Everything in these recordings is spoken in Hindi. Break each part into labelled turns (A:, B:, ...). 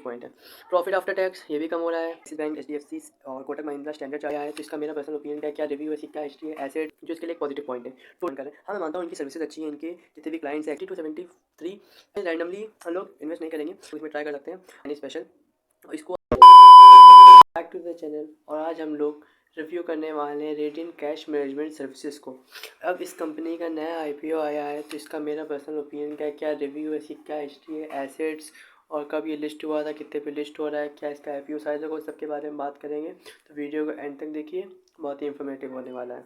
A: पॉइंट है। प्रॉफिट आफ्टर टैक्स ये भी कम हो रहा है। एक्सिस बैंक, HDFC और कोटक महिंद्रा स्टैंडर्ड आया है, तो इसका मेरा पर्सनल ओपिनियन क्या है, क्या रिव्यू है, क्या हिस्ट्री है, एसेट जो इसके लिए एक पॉजिटिव पॉइंट है। फोन करें, हाँ मैं मानता हूँ इनकी सर्विसेज अच्छी है, इनके जितने भी क्लाइंट्स हैं 80 to 73 रैंडमली हम लोग इन्वेस्ट नहीं करेंगे, तो इसमें ट्राई कर सकते हैं एनी स्पेशल इसको। बैक टू द चैनल, और आज हम लोग रिव्यू करने वाले हैं रेडियंट कैश मैनेजमेंट सर्विसेज को। अब इस कंपनी का नया IPO आया है, तो इसका मेरा पर्सनल ओपिनियन क्या है, क्या रिव्यू है, इसकी क्या हिस्ट्री है, एसेट्स और कब ये लिस्ट हुआ था, कितने पे लिस्ट हो रहा है, क्या इसका IPO साइज होगा, सबके बारे में बात करेंगे। तो वीडियो को एंड तक देखिए, बहुत ही इंफॉर्मेटिव होने वाला है।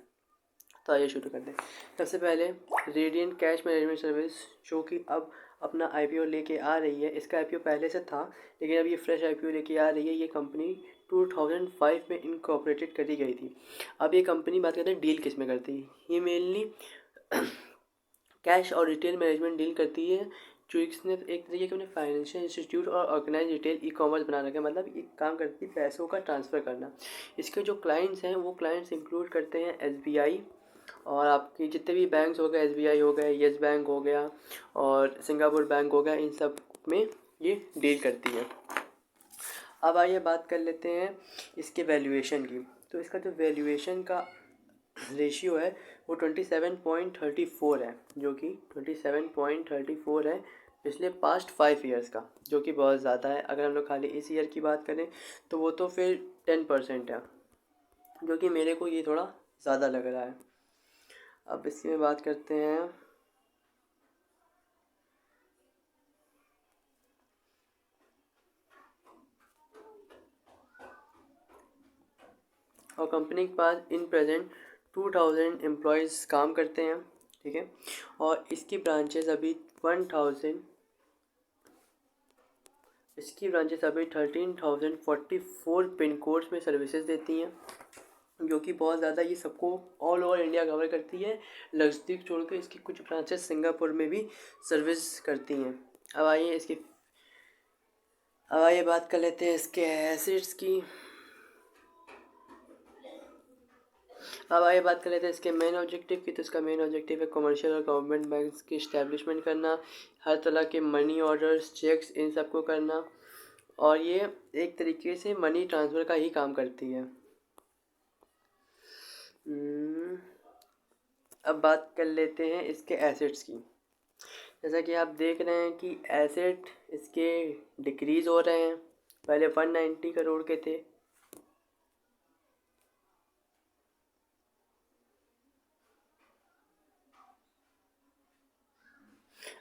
A: तो आइए शुरू करते हैं। सबसे पहले रेडियंट कैश मैनेजमेंट सर्विस जो कि अब अपना IPO लेके आ रही है। इसका IPO पहले से था, लेकिन अब ये फ्रेश IPO लेके आ रही है। ये कंपनी 2005 में इनकॉर्पोरेटेड करी गई थी। अब ये कंपनी बात करते हैं डील किस में करती है, ये मेनली कैश और रिटेल मैनेजमेंट डील करती है। जो इसने एक तरीके के उन्हें फाइनेंशियल इंस्टीट्यूट और ऑर्गेनाइज रिटेल ई-कॉमर्स बना रखा है, मतलब ये काम करती है पैसों का ट्रांसफ़र करना। इसके जो क्लाइंट्स हैं वो क्लाइंट्स इंक्लूड करते हैं SBI और आपके जितने भी बैंक्स हो गए, SBI हो गए, येस बैंक हो गया और सिंगापुर बैंक हो गया, इन सब में ये डील करती है। अब आइए बात कर लेते हैं इसके वैल्यूएशन की। तो इसका जो वैल्यूएशन का रेशियो है वो 27.34 है, जो कि 27.34 है पिछले पास्ट 5 ईयर्स का, जो कि बहुत ज़्यादा है। अगर हम लोग खाली इस ईयर की बात करें तो वो तो फिर 10% है, जो कि मेरे को ये थोड़ा ज़्यादा लग रहा है। अब इसकी में बात करते हैं। और कंपनी के पास इन प्रेजेंट 2000 एम्प्लॉयज़ काम करते हैं, ठीक है। और इसकी ब्रांचेस अभी 13,044 पिन कोड्स में सर्विसेज देती हैं, जो कि बहुत ज़्यादा, ये सबको ऑल ओवर इंडिया कवर करती है। लक्षद्वीप छोड़ के इसकी कुछ ब्रांचेस सिंगापुर में भी सर्विस करती हैं। अब आइए बात कर लेते हैं इसके एसेट्स की। अब आइए बात कर लेते हैं इसके मेन ऑब्जेक्टिव की। तो इसका मेन ऑब्जेक्टिव है कमर्शियल और गवर्नमेंट बैंक्स की इस्टेब्लिशमेंट करना, हर तरह के मनी ऑर्डर्स, चेक्स, इन सबको करना, और ये एक तरीके से मनी ट्रांसफ़र का ही काम करती है। अब बात कर लेते हैं इसके एसेट्स की। जैसा कि आप देख रहे हैं कि एसेट इसके डिक्रीज़ हो रहे हैं, पहले 190 करोड़ के थे।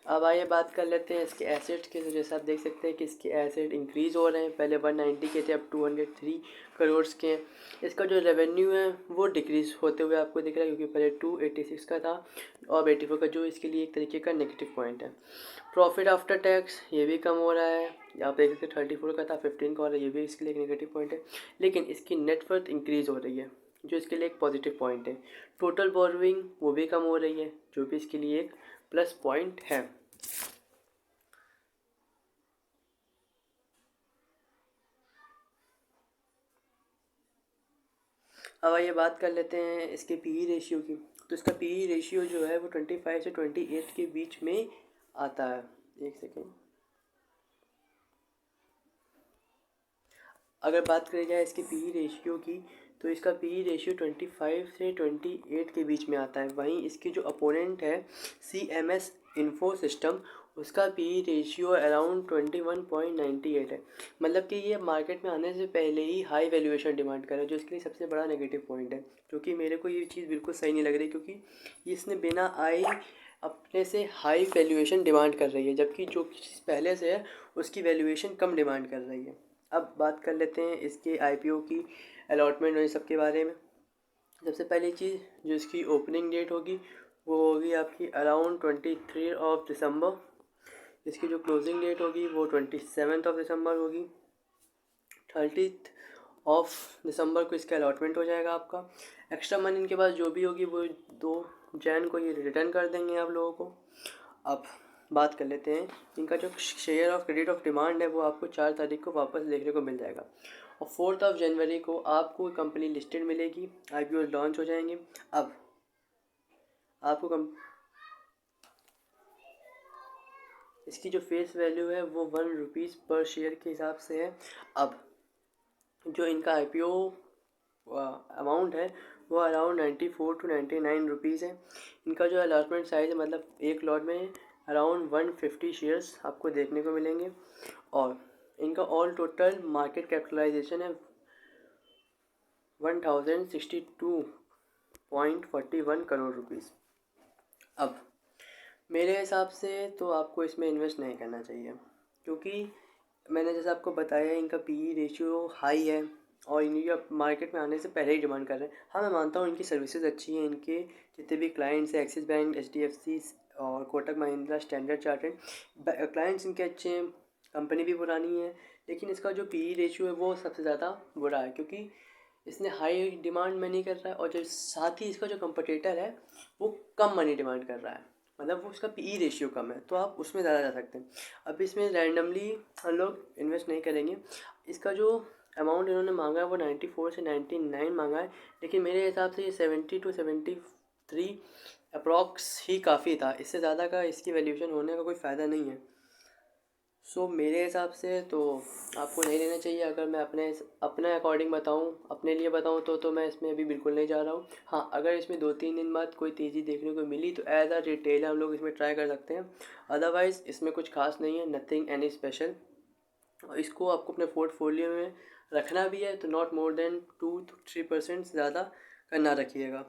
A: अब आइए बात कर लेते हैं इसके एसेट्स के। तो जैसा आप देख सकते हैं कि इसके एसेट इंक्रीज़ हो रहे हैं, पहले 190 के थे, अब 203 करोड़ के हैं। इसका जो रेवेन्यू है वो डिक्रीज़ होते हुए आपको दिख रहा है, क्योंकि पहले 286 का था और 84 का, जो इसके लिए एक तरीके का नेगेटिव पॉइंट है। प्रॉफिट आफ्टर टैक्स ये भी कम हो रहा है, आप देख सकते हैं 34 का था, 15 का हो रहा है, ये भी इसके लिए एक नेगेटिव पॉइंट है। लेकिन इसकी नेटवर्थ इंक्रीज़ हो रही है, जो इसके लिए एक पॉजिटिव पॉइंट है। टोटल बोरोइंग वो भी कम हो रही है, जो भी इसके लिए एक प्लस पॉइंट है। अब आइए बात कर लेते हैं इसके PE रेशियो की। तो इसका PE रेशियो जो है वो 25 से 28 के बीच में आता है। एक सेकेंड, अगर बात करी जाए इसके PE रेशियो की, तो इसका PE रेशियो 25 से 28 के बीच में आता है। वहीं इसकी जो अपोनेंट है CMS इन्फो सिस्टम, उसका PE रेशियो अराउंड 21.98 है। मतलब कि ये मार्केट में आने से पहले ही हाई वैल्यूएशन डिमांड कर रहा है, जो इसके लिए सबसे बड़ा नेगेटिव पॉइंट है। क्योंकि मेरे को ये चीज़ बिल्कुल सही नहीं लग रही, क्योंकि इसने बिना आए अपने से हाई वैल्यूएशन डिमांड कर रही है, जबकि जो चीज़ पहले से है उसकी वैल्यूएशन कम डिमांड कर रही है। अब बात कर लेते हैं इसके IPO की अलॉटमेंट और इस सब के बारे में। सबसे पहली चीज़, जो इसकी ओपनिंग डेट होगी वो होगी आपकी अराउंड 23 दिसंबर। इसकी जो क्लोजिंग डेट होगी वो 27 दिसंबर होगी। 30 दिसंबर को इसका अलॉटमेंट हो जाएगा आपका। एक्स्ट्रा मनी इनके पास जो भी होगी वो 2 जैन को ये रिटर्न कर देंगे आप लोगों को। अब बात कर लेते हैं इनका जो share of credit of demand है वो आपको 4 तारीख को वापस देखने को मिल जाएगा, और 4 जनवरी को आपको कंपनी लिस्टेड मिलेगी, IPO लॉन्च हो जाएंगे। अब आपको इसकी जो फेस वैल्यू है वो ₹1 पर शेयर के हिसाब से है। अब जो इनका IPO अमाउंट है वो अराउंड 94 to 99 रुपीज़ है। इनका जो अलॉटमेंट साइज़ है मतलब एक लॉट में अराउंड 150 शेयर्स आपको देखने को मिलेंगे और इनका ऑल टोटल मार्केट कैपिटलाइजेशन है 1062.41 करोड़ रुपीज़। अब मेरे हिसाब से तो आपको इसमें इन्वेस्ट नहीं करना चाहिए, क्योंकि मैंने जैसे आपको बताया इनका PE रेशियो हाई है और इनकी अब मार्केट में आने से पहले ही डिमांड कर रहे हैं। हाँ, मैं मानता हूँ इनकी सर्विसेज अच्छी हैं, इनके जितने भी क्लाइंट्स हैं एक्सिस बैंक, HDFC और Kotak Mahindra, standard chartered clients इनके अच्छे हैं, कंपनी भी पुरानी है, लेकिन इसका जो PE रेशियो है वो सबसे ज़्यादा बुरा है, क्योंकि इसने हाई डिमांड में नहीं कर रहा है और जो साथ ही इसका जो कंपटीटर है वो कम मनी डिमांड कर रहा है, मतलब वो उसका PE रेशियो कम है, तो आप उसमें ज़्यादा जा सकते हैं। अब इसमें रैंडमली हम लोग इन्वेस्ट नहीं करेंगे। इसका जो अमाउंट इन्होंने मांगा है वो 94 से 99 मांगा है, लेकिन मेरे हिसाब से ये 70 to 73 अप्रॉक्स ही काफ़ी था। इससे ज़्यादा का इसकी वैल्यूएशन होने का कोई फ़ायदा नहीं है। सो मेरे हिसाब से तो आपको नहीं लेना चाहिए। अगर मैं अपने अकॉर्डिंग बताऊं, अपने लिए बताऊं तो मैं इसमें अभी बिल्कुल नहीं जा रहा हूं। हाँ, अगर इसमें 2-3 दिन बाद कोई तेज़ी देखने को मिली तो एज अ रिटेल हम लोग इसमें ट्राई कर सकते हैं। अदरवाइज़ इसमें कुछ खास नहीं है, नथिंग एनी स्पेशल। इसको आपको अपने पोर्टफोलियो में रखना भी है तो नॉट मोर देन 2 to 3% ज़्यादा करना रखिएगा।